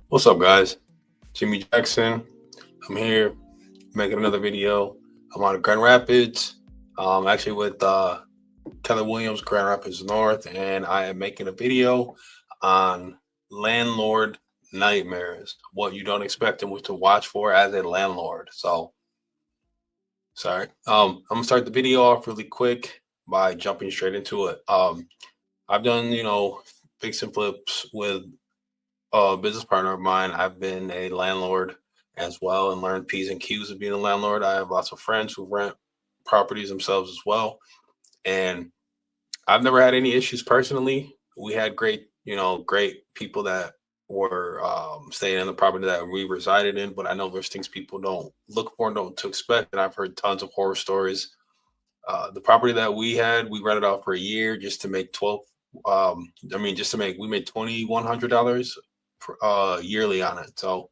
What's up, guys? Jimmy Jackson. I'm here making another video. I'm on Grand Rapids, actually with Keller Williams, Grand Rapids North, and I am making a video on landlord nightmares, what you don't expect and what to watch for as a landlord. So, sorry. I'm gonna start the video off really quick by jumping straight into it. I've done, fix and flips with a business partner of mine. I've been a landlord as well and learned P's and Q's of being a landlord. I have lots of friends who rent properties themselves as well. And I've never had any issues personally. We had great people that were staying in the property that we resided in, but I know there's things people don't look for and don't to expect. And I've heard tons of horror stories. The property that we had, we rented out for a year just to make 12. Just to make, we made $2,100 yearly on it. So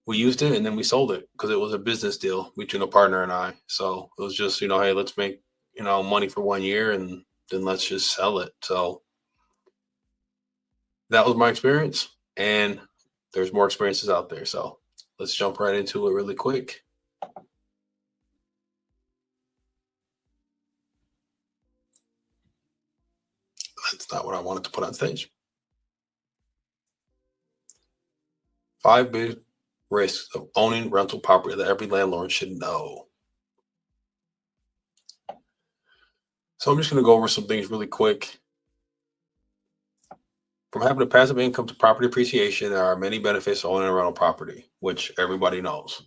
we used it and then we sold it because it was a business deal between a partner and I. So it was just, hey, let's make, money for 1 year and then let's just sell it. So that was my experience. And there's more experiences out there. So let's jump right into it really quick. That's not what I wanted to put on stage. 5 big risks of owning rental property that every landlord should know. So I'm just going to go over some things really quick. From having a passive income to property appreciation, there are many benefits to owning a rental property, which everybody knows.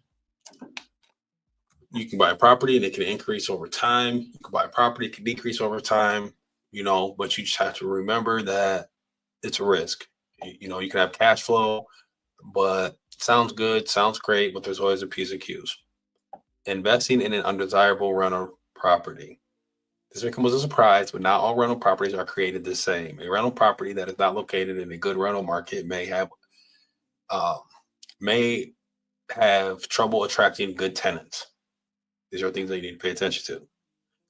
You can buy a property and it can increase over time. You can buy a property, it can decrease over time, but you just have to remember that it's a risk. You can have cash flow, but sounds good, sounds great, but there's always a P's and Q's. Investing in an undesirable rental property. This may come as a surprise, but not all rental properties are created the same. A rental property that is not located in a good rental market uh, may have trouble attracting good tenants. These are things that you need to pay attention to.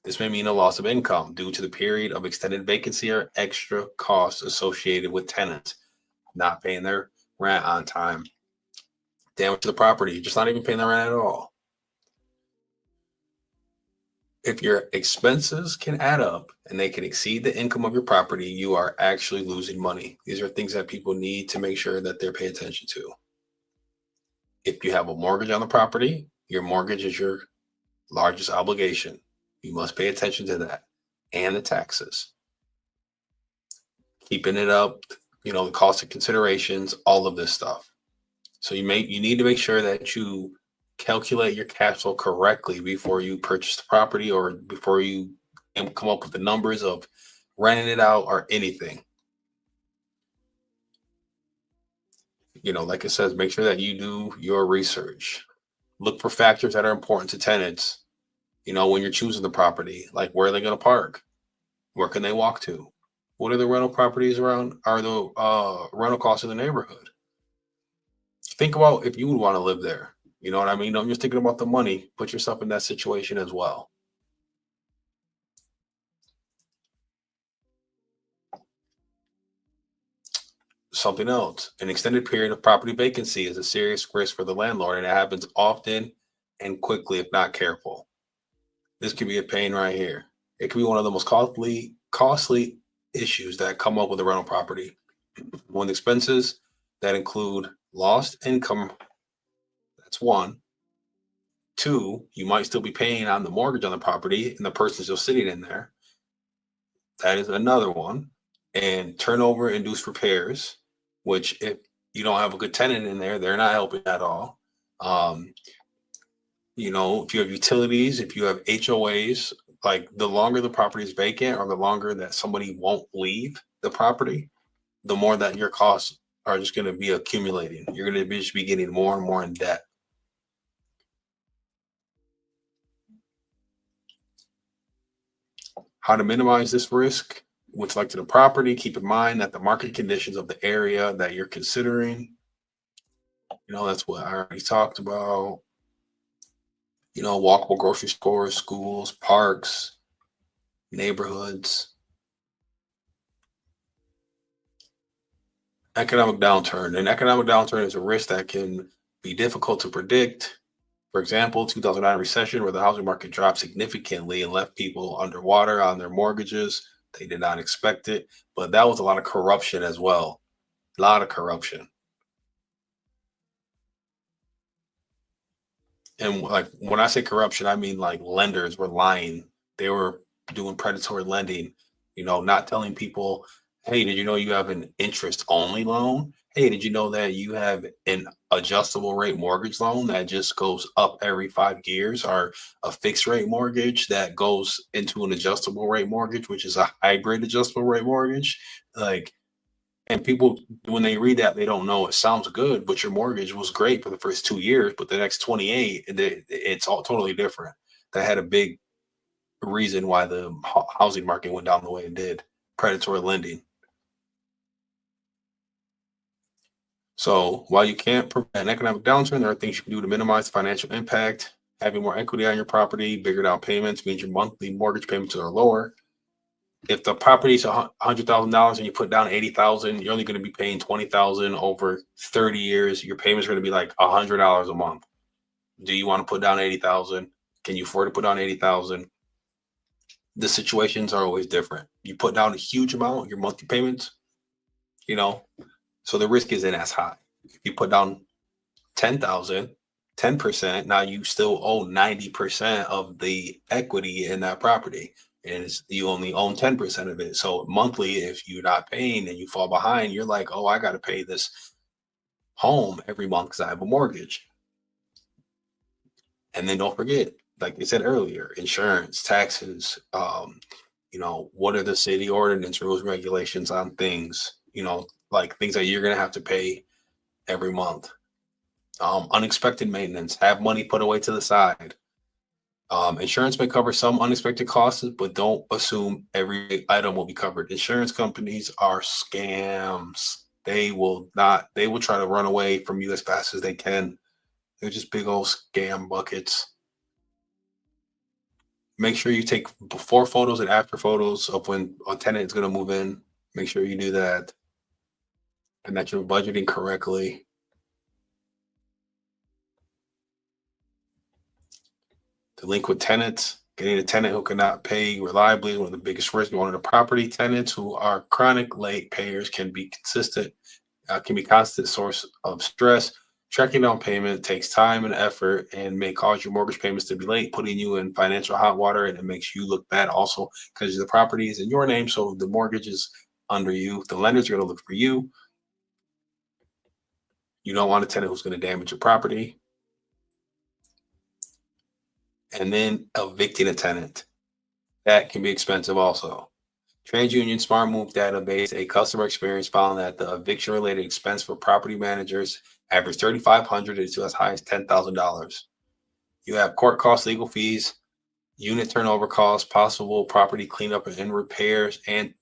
This may mean a loss of income due to the period of extended vacancy or extra costs associated with tenants not paying their rent on time. Damage to the property, just not even paying the rent at all. If your expenses can add up and they can exceed the income of your property, you are actually losing money. These are things that people need to make sure that they're paying attention to. If you have a mortgage on the property, your mortgage is your largest obligation. You must pay attention to that and the taxes. Keeping it up, the cost of considerations, all of this stuff. So you need to make sure that you calculate your cash flow correctly before you purchase the property or before you come up with the numbers of renting it out or anything. Like it says, make sure that you do your research. Look for factors that are important to tenants, when you're choosing the property, like where are they going to park? Where can they walk to? What are the rental properties around? Are the rental costs in the neighborhood? Think about if you would want to live there. You know what I mean? Don't just thinking about the money. Put yourself in that situation as well. Something else, an extended period of property vacancy is a serious risk for the landlord, and it happens often and quickly if not careful. This could be a pain right here. It could be one of the most costly issues that come up with a rental property. When expenses that include lost income, that's one. Two, you might still be paying on the mortgage on the property and the person's still sitting in there. That is another one. And turnover induced repairs, which if you don't have a good tenant in there, they're not helping at all. If you have utilities, if you have HOAs, like the longer the property is vacant or the longer that somebody won't leave the property, the more that your costs are just going to be accumulating. You're going to just be getting more and more in debt. How to minimize this risk with respect to the property? Keep in mind that the market conditions of the area that you're considering, that's what I already talked about. Walkable grocery stores, schools, parks, neighborhoods. Economic downturn. An economic downturn is a risk that can be difficult to predict. For example, 2009 recession, where the housing market dropped significantly and left people underwater on their mortgages. They did not expect it, but that was a lot of corruption as well. A lot of corruption. And like when I say corruption, I mean like lenders were lying. They were doing predatory lending, not telling people, hey, did you know you have an interest only loan? Hey, did you know that you have an adjustable rate mortgage loan that just goes up every 5 years, or a fixed rate mortgage that goes into an adjustable rate mortgage, which is a hybrid adjustable rate mortgage? Like, and people, when they read that, they don't know it sounds good, but your mortgage was great for the first 2 years, but the next 28, it's all totally different. That had a big reason why the housing market went down the way it did. Predatory lending. So while you can't prevent an economic downturn, there are things you can do to minimize the financial impact. Having more equity on your property, bigger down payments means your monthly mortgage payments are lower. If the property is $100,000 and you put down 80,000, you're only going to be paying 20,000 over 30 years. Your payments are going to be like $100 a month. Do you want to put down 80,000? Can you afford to put down 80,000? The situations are always different. You put down a huge amount, your monthly payments, you know, so the risk isn't as high. If you put down 10,000, 10%, now you still owe 90% of the equity in that property. And you only own 10% of it. So monthly, if you're not paying and you fall behind, you're like, oh, I got to pay this home every month because I have a mortgage. And then don't forget, like I said earlier, insurance, taxes, what are the city ordinance rules, regulations on things, like things that you're going to have to pay every month. Unexpected maintenance, have money put away to the side. Insurance may cover some unexpected costs, but don't assume every item will be covered. Insurance companies are scams. They will try to run away from you as fast as they can. They're just big old scam buckets. Make sure you take before photos and after photos of when a tenant is going to move in. Make sure you do that and that you're budgeting correctly. Delinquent tenants, getting a tenant who cannot pay reliably is one of the biggest risks. One of the property tenants who are chronic late payers can be constant source of stress. Tracking down payment takes time and effort and may cause your mortgage payments to be late, putting you in financial hot water, and it makes you look bad also because the property is in your name, so the mortgage is under you. The lenders are going to look for you. You don't want a tenant who's going to damage your property. And then evicting a tenant. That can be expensive also. TransUnion Smart Move database, a customer experience found that the eviction related expense for property managers averaged $3,500 to as high as $10,000. You have court costs, legal fees, unit turnover costs, possible property cleanup and repairs, and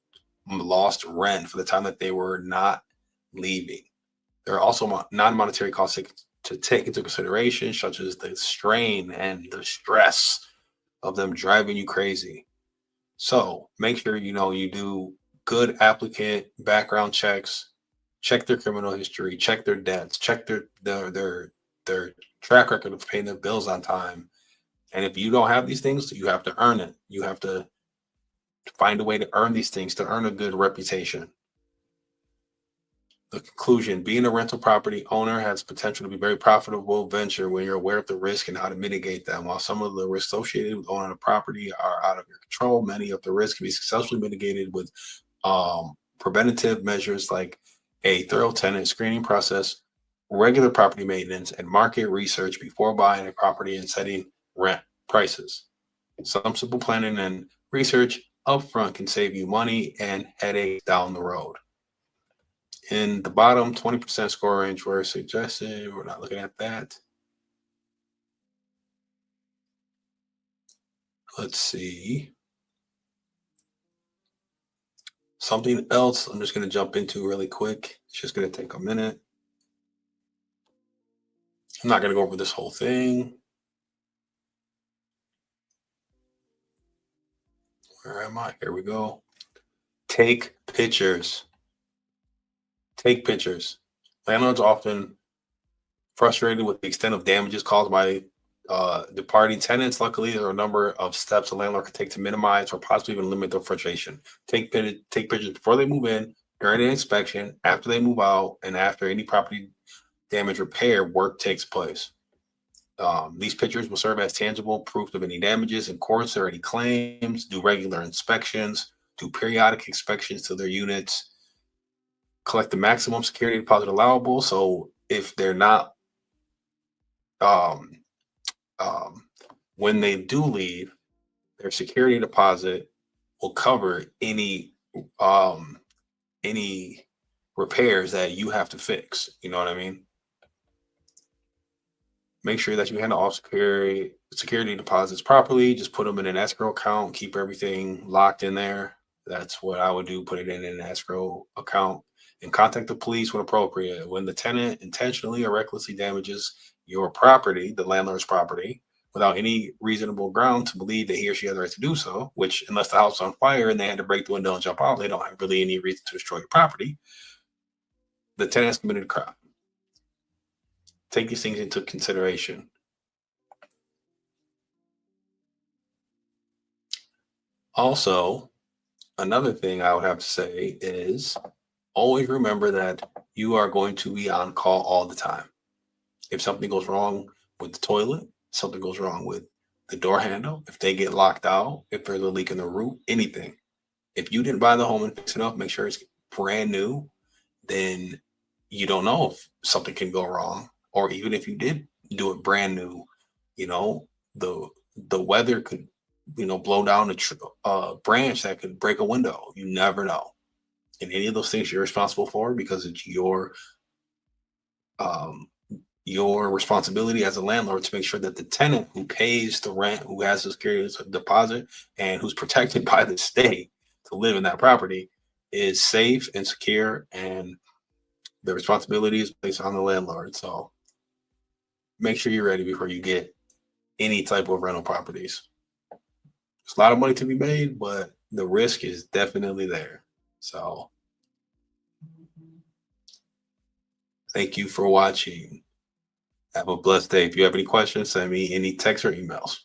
lost rent for the time that they were not leaving. There are also non-monetary costs to take into consideration, such as the strain and the stress of them driving you crazy. So make sure you do good applicant background checks, check their criminal history, check their debts, check their track record of paying their bills on time. And if you don't have these things, you have to earn it. You have to find a way to earn these things to earn a good reputation. The conclusion: being a rental property owner has potential to be a very profitable venture when you're aware of the risk and how to mitigate them. While some of the risks associated with owning a property are out of your control, many of the risks can be successfully mitigated with preventative measures like a thorough tenant screening process, regular property maintenance, and market research before buying a property and setting rent prices. Some simple planning and research upfront can save you money and headaches down the road. In the bottom 20% score range were suggested. We're not looking at that. Let's see. Something else I'm just going to jump into really quick. It's just going to take a minute. I'm not going to go over this whole thing. Where am I? Here we go. Take pictures. Take pictures. Landlords often frustrated with the extent of damages caused by departing tenants. Luckily, there are a number of steps a landlord can take to minimize or possibly even limit their frustration. Take pictures before they move in, during an inspection, after they move out, and after any property damage repair work takes place. These pictures will serve as tangible proof of any damages in courts or any claims. Do regular inspections, do periodic inspections to their units, collect the maximum security deposit allowable. So if they're not um, um, when they do leave, their security deposit will cover um, any repairs that you have to fix. You know what I mean? Make sure that you handle all security deposits properly. Just put them in an escrow account. Keep everything locked in there. That's what I would do. Put it in an escrow account and contact the police when appropriate. When the tenant intentionally or recklessly damages your property, the landlord's property, without any reasonable ground to believe that he or she has the right to do so, which unless the house is on fire and they had to break the window and jump out, they don't have really any reason to destroy your property. The tenant has committed a crime. Take these things into consideration. Also, another thing I would have to say is always remember that you are going to be on call all the time. If something goes wrong with the toilet, something goes wrong with the door handle, if they get locked out, if there's a leak in the roof, anything. If you didn't buy the home and fix it up, make sure it's brand new, then you don't know if something can go wrong. Or even if you did do it brand new, you know, the the weather could, blow down a branch that could break a window. You never know. And any of those things you're responsible for because it's um, your responsibility as a landlord to make sure that the tenant who pays the rent, who has the security deposit, and who's protected by the state to live in that property is safe and secure, and the responsibility is placed on the landlord. So make sure you're ready before you get any type of rental properties. It's a lot of money to be made, but the risk is definitely there. So thank you for watching. Have a blessed day. If you have any questions, send me any text or emails.